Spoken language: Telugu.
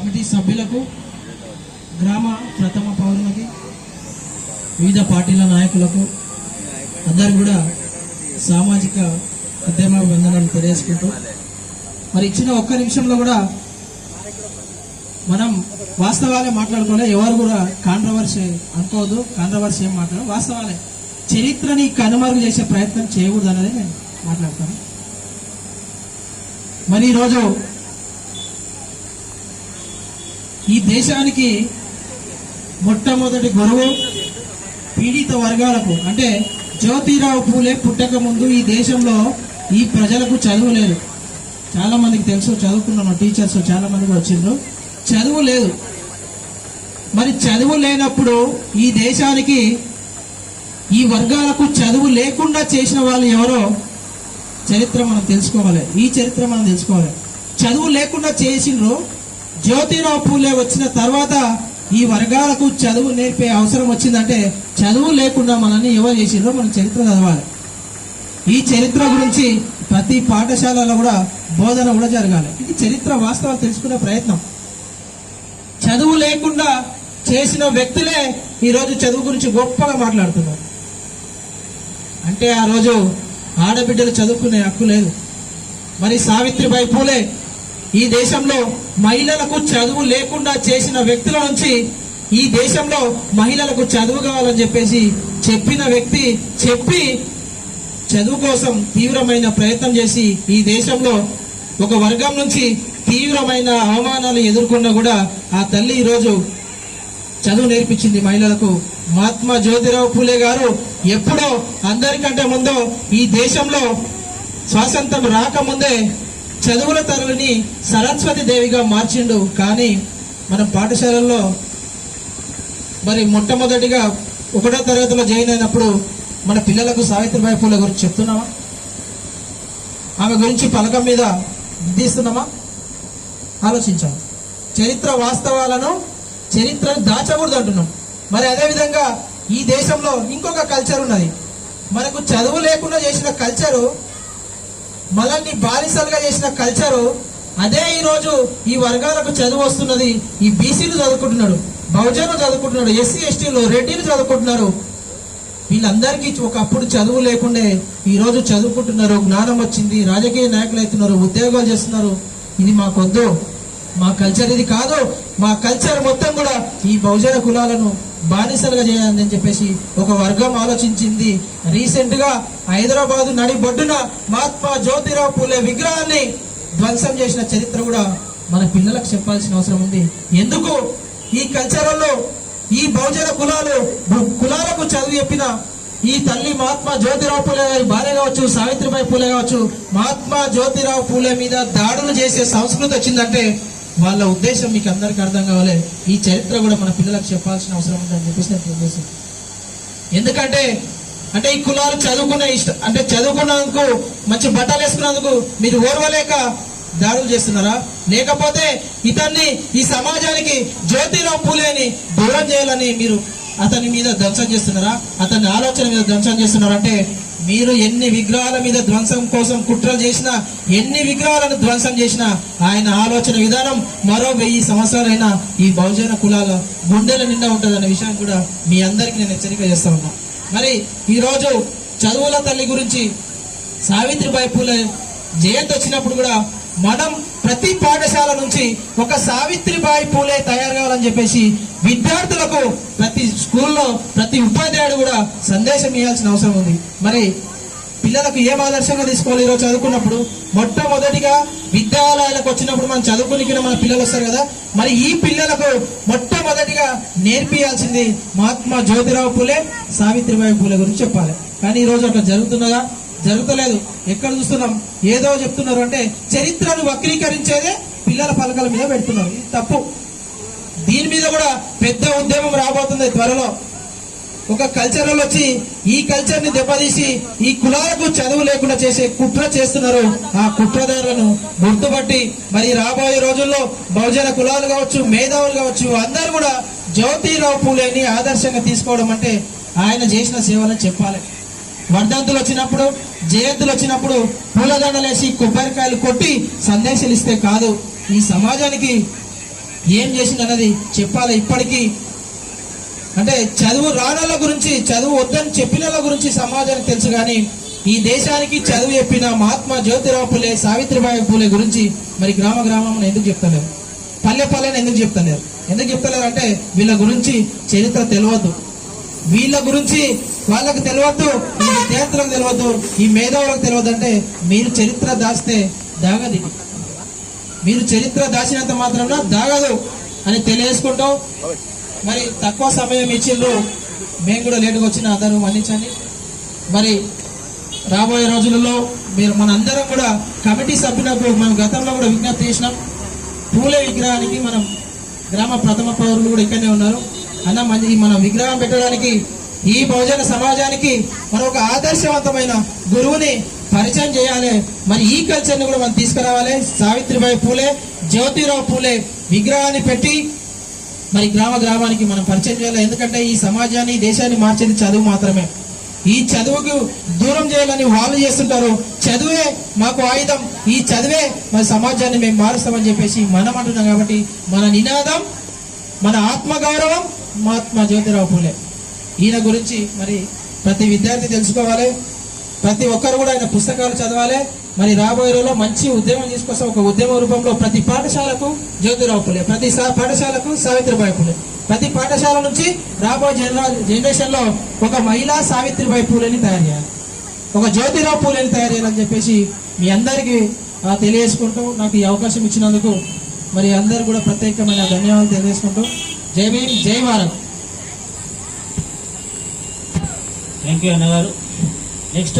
కమిటీ సభ్యులకు, గ్రామ ప్రథమ పౌరులకి, వివిధ పార్టీల నాయకులకు అందరూ కూడా సామాజిక ఉద్యమ వందనాలు తెలియజేసుకుంటూ, మరి ఇచ్చిన ఒక్క నిమిషంలో కూడా మనం వాస్తవాలే మాట్లాడుకోవాలి. ఎవరు కూడా కాంట్రవర్సీ అనుకోవద్దు, కాంట్రవర్సీ ఏం మాట్లాడాలి, వాస్తవాలే. చరిత్రని కనుమరుగు చేసే ప్రయత్నం చేయకూడదు అనేది నేను మాట్లాడతాను. మరి ఈరోజు ఈ దేశానికి మొట్టమొదటి గురువు పీడిత వర్గాలకు, అంటే జ్యోతిరావు పూలే పుట్టక ముందు ఈ దేశంలో ఈ ప్రజలకు చదువు లేదు. చాలా మందికి తెలుసు, చదువుకున్న టీచర్స్ చాలా మందికి వచ్చిండ్రు, చదువు లేదు. మరి చదువు లేనప్పుడు ఈ దేశానికి ఈ వర్గాలకు చదువు లేకుండా చేసిన వాళ్ళు ఎవరో చరిత్ర మనం తెలుసుకోవాలి. ఈ చరిత్ర మనం తెలుసుకోవాలి. చదువు లేకుండా చేసిండ్రు. జ్యోతిరావు పూలే వచ్చిన తర్వాత ఈ వర్గాలకు చదువు నేర్పే అవసరం వచ్చిందంటే చదువు లేకుండా మనల్ని ఎవరు చేసిండ్రో మనం చరిత్ర చదవాలి. ఈ చరిత్ర గురించి ప్రతి పాఠశాలలో కూడా బోధన కూడా జరగాలి. ఇది చరిత్ర వాస్తవాలు తెలుసుకునే ప్రయత్నం. చదువు లేకుండా చేసిన వ్యక్తులే ఈరోజు చదువు గురించి గొప్పగా మాట్లాడుతున్నారు. అంటే ఆ రోజు ఆడబిడ్డలు చదువుకునే హక్కు లేదు. మరి సావిత్రిబాయి పూలే ఈ దేశంలో మహిళలకు చదువు లేకుండా చేసిన వ్యక్తుల నుంచి ఈ దేశంలో మహిళలకు చదువు కావాలని చెప్పేసి చెప్పిన వ్యక్తి, చెప్పి చదువు కోసం తీవ్రమైన ప్రయత్నం చేసి ఈ దేశంలో ఒక వర్గం నుంచి తీవ్రమైన అవమానాలు ఎదుర్కొన్నా కూడా ఆ తల్లి ఈరోజు చదువు నేర్పించింది మహిళలకు. మహాత్మా జ్యోతిరావు పూలే గారు ఎప్పుడో అందరికంటే ముందు ఈ దేశంలో స్వాతంత్రం రాకముందే చదువుల తల్లిని సరస్వతి దేవిగా మార్చిండు. కానీ మనం పాఠశాలల్లో మరి మొట్టమొదటిగా 1వ తరగతిలో జాయిన్ అయినప్పుడు మన పిల్లలకు సావిత్రిబాయి పూలే గురించి చెప్తున్నామా? ఆమె గురించి పలకం మీద దిస్తున్నామా? ఆలోచించాం. చరిత్ర వాస్తవాలను, చరిత్రను దాచకూడదు అంటున్నాం. మరి అదేవిధంగా ఈ దేశంలో ఇంకొక కల్చర్ ఉన్నది. మనకు చదువు లేకుండా చేసిన కల్చరు, మనల్ని బానిసలుగా చేసిన కల్చరు, అదే ఈరోజు ఈ వర్గాలకు చదువు వస్తున్నది. ఈ బీసీలు చదువుకుంటున్నాడు, బహుజనులు చదువుకుంటున్నాడు, ఎస్సీ ఎస్టీలు, రెడ్డిలు చదువుకుంటున్నారు. వీళ్ళందరికీ ఒకప్పుడు చదువు లేకుండే ఈరోజు చదువుకుంటున్నారు, జ్ఞానం వచ్చింది, రాజకీయ నాయకులు అవుతున్నారు, ఉద్యోగాలు చేస్తున్నారు. ఇది మాకొద్దు, మా కల్చర్ ఇది కాదు. మా కల్చర్ మొత్తం కూడా ఈ బహుజన కులాలను బానిసలుగా చేయాలని చెప్పేసి ఒక వర్గం ఆలోచించింది. రీసెంట్ గా హైదరాబాద్ నడిబొడ్డున మహాత్మా జ్యోతిరావు పూలే విగ్రహాన్ని ధ్వంసం చేసిన చరిత్ర కూడా మన పిల్లలకు చెప్పాల్సిన అవసరం ఉంది. ఎందుకు ఈ కల్చర్లో ఈ బహుజన కులాలకు చదువు చెప్పిన ఈ తల్లి మహాత్మా జ్యోతిరావు పూలే గారి భార్య కావచ్చు, సావిత్రిబాయి పూలే కావచ్చు, మహాత్మా జ్యోతిరావు పూలే మీద దాడులు చేసే సంస్కృతి వచ్చిందంటే వాళ్ళ ఉద్దేశం మీకు అందరికీ అర్థం కావాలి. ఈ చరిత్ర కూడా మన పిల్లలకు చెప్పాల్సిన అవసరం ఉందని చెప్పేసి నేను ఉద్దేశం. ఎందుకంటే ఈ కులాలు చదువుకున్నందుకు, మంచి బట్టలు వేసుకున్నందుకు మీరు ఓర్వలేక దాడులు చేస్తున్నారా? లేకపోతే ఇతన్ని, ఈ సమాజానికి జ్యోతిరావు పూలేని దూరం చేయాలని మీరు అతని మీద ధ్వంసం చేస్తున్నారా? అతని ఆలోచన మీద ధ్వంసం చేస్తున్నారంటే మీరు ఎన్ని విగ్రహాల మీద ధ్వంసం కోసం కుట్రలు చేసినా, ఎన్ని విగ్రహాలను ధ్వంసం చేసినా ఆయన ఆలోచన విధానం మరో 1000 సంవత్సరాలైనా ఈ బహుజన కులాల గుండెల నిండా ఉంటుందనే విషయం కూడా మీ అందరికీ నేను హెచ్చరిక చేస్తా ఉన్నా. మరి ఈరోజు చదువుల తల్లి గురించి సావిత్రిబాయి పూలే జయంతి వచ్చినప్పుడు కూడా మనం ప్రతి పాఠశాల నుంచి ఒక సావిత్రిబాయి పూలే తయారు కావాలని చెప్పేసి విద్యార్థులకు ప్రతి స్కూల్లో ప్రతి ఉపాధ్యాయుడు కూడా సందేశం ఇవ్వాల్సిన అవసరం ఉంది. మరి పిల్లలకు ఏం ఆదర్శంగా తీసుకోవాలి? ఈరోజు చదువుకున్నప్పుడు మొట్టమొదటిగా విద్యాలయాలకు వచ్చినప్పుడు మనం చదువుకునికి మన పిల్లలు వస్తారు కదా, మరి ఈ పిల్లలకు మొట్టమొదటిగా నేర్పియాల్సింది మహాత్మా జ్యోతిరావు పూలే, సావిత్రిబాయి పూలే గురించి చెప్పాలి. కానీ ఈరోజు అట్లా జరుగుతున్నదా? జరుగుతలేదు. ఎక్కడ చూస్తున్నాం? ఏదో చెప్తున్నారు. అంటే చరిత్రను వక్రీకరించేదే పిల్లల పలకల మీద పెడుతున్నారు. ఇది తప్పు. దీని మీద కూడా పెద్ద ఉద్యమం రాబోతుంది త్వరలో. ఒక కల్చర్ వచ్చి ఈ కల్చర్ ని దెబ్బతీసి ఈ కులాలకు చదువు లేకుండా చేసే కుట్ర చేస్తున్నారు. ఆ కుట్రదారులను గుర్తుపట్టి మరి రాబోయే రోజుల్లో బహుజన కులాలు కావచ్చు, మేధావులు కావచ్చు, అందరూ కూడా జ్యోతిరావు పూలేని ఆదర్శంగా తీసుకోవడం అంటే ఆయన చేసిన సేవలను చెప్పాలి. వర్ధంతులు వచ్చినప్పుడు, జయంతులు వచ్చినప్పుడు పూలదండలేసి కొబ్బరికాయలు కొట్టి సందేశాలు ఇస్తే కాదు. ఈ సమాజానికి ఏం చేసింది అన్నది చెప్పాలి. ఇప్పటికీ అంటే చదువు రానోళ్ళ గురించి, చదువు వద్దని చెప్పిన వాళ్ళ గురించి సమాజానికి తెలుసు, కానీ ఈ దేశానికి చదువు చెప్పిన మహాత్మా జ్యోతిరావు పూలే, సావిత్రిబాయి పూలే గురించి మరి గ్రామ గ్రామం ఎందుకు చెప్తలేరు, పల్లె పల్లెని ఎందుకు చెప్తలేరు? ఎందుకు చెప్తలేరు అంటే వీళ్ళ గురించి చరిత్ర తెలియదు, వీళ్ళ గురించి వాళ్ళకు తెలియద్దు, ఈ విద్యార్థులకు తెలియద్దు, ఈ మేధావులకు తెలియదు. అంటే మీరు చరిత్ర దాస్తే దాగది, మీరు చరిత్ర దాచినంత మాత్రాన దాగదు అని తెలియజేసుకుంటాం. మరి తక్కువ సమయం ఇచ్చిండ్రు, మేము కూడా లేటుగా వచ్చిన అందరూ మన్నించండి. మరి రాబోయే రోజులలో మీరు మనందరం కూడా కమిటీ సభ్యులకు మనం గతంలో కూడా విజ్ఞప్తి చేసినాం. పూలే విగ్రహానికి మనం గ్రామ ప్రథమ పౌరులు కూడా ఇక్కడనే ఉన్నారు అన్న, మనం విగ్రహం పెట్టడానికి ఈ బహుజన సమాజానికి మనం ఒక ఆదర్శవంతమైన గురువుని పరిచయం చేయాలి. మరి ఈ కల్చర్ని కూడా మనం తీసుకురావాలి. సావిత్రిబాయి పూలే, జ్యోతిరావు పూలే విగ్రహాన్ని పెట్టి మరి గ్రామ గ్రామానికి మనం పరిచయం చేయాలి. ఎందుకంటే ఈ సమాజాన్ని, దేశాన్ని మార్చేది చదువు మాత్రమే. ఈ చదువుకు దూరం చేయాలని వాళ్ళు చేస్తుంటారు. చదువే మాకు ఆయుధం, ఈ చదివే మన సమాజాన్ని మేము మారుస్తామని చెప్పేసి మనం అంటున్నాం. కాబట్టి మన నినాదం, మన ఆత్మగౌరవం మహాత్మా జ్యోతిరావు పూలే. ఈయన గురించి మరి ప్రతి విద్యార్థి తెలుసుకోవాలి, ప్రతి ఒక్కరు కూడా ఆయన పుస్తకాలు చదవాలి. మరి రాబోయే రోజుల్లో మంచి ఉద్యమం తీసుకొస్తాం. ఒక ఉద్యమ రూపంలో ప్రతి పాఠశాలకు జ్యోతిరావు పూలే, ప్రతి పాఠశాలకు సావిత్రిబాయి పూలే, ప్రతి పాఠశాల నుంచి రాబోయే జనరేషన్ లో ఒక మహిళా సావిత్రిబాయి పూలేని తయారు చేయాలి, ఒక జ్యోతిరావు పూలేని తయారు చేయాలని చెప్పేసి మీ అందరికీ తెలియజేసుకుంటూ నాకు ఈ అవకాశం ఇచ్చినందుకు మరి అందరు కూడా ప్రత్యేకమైన ధన్యవాదాలు తెలియజేసుకుంటూ జై భీమ్, జై భారత్. థ్యాంక్ యూ అన్నగారు. నెక్స్ట్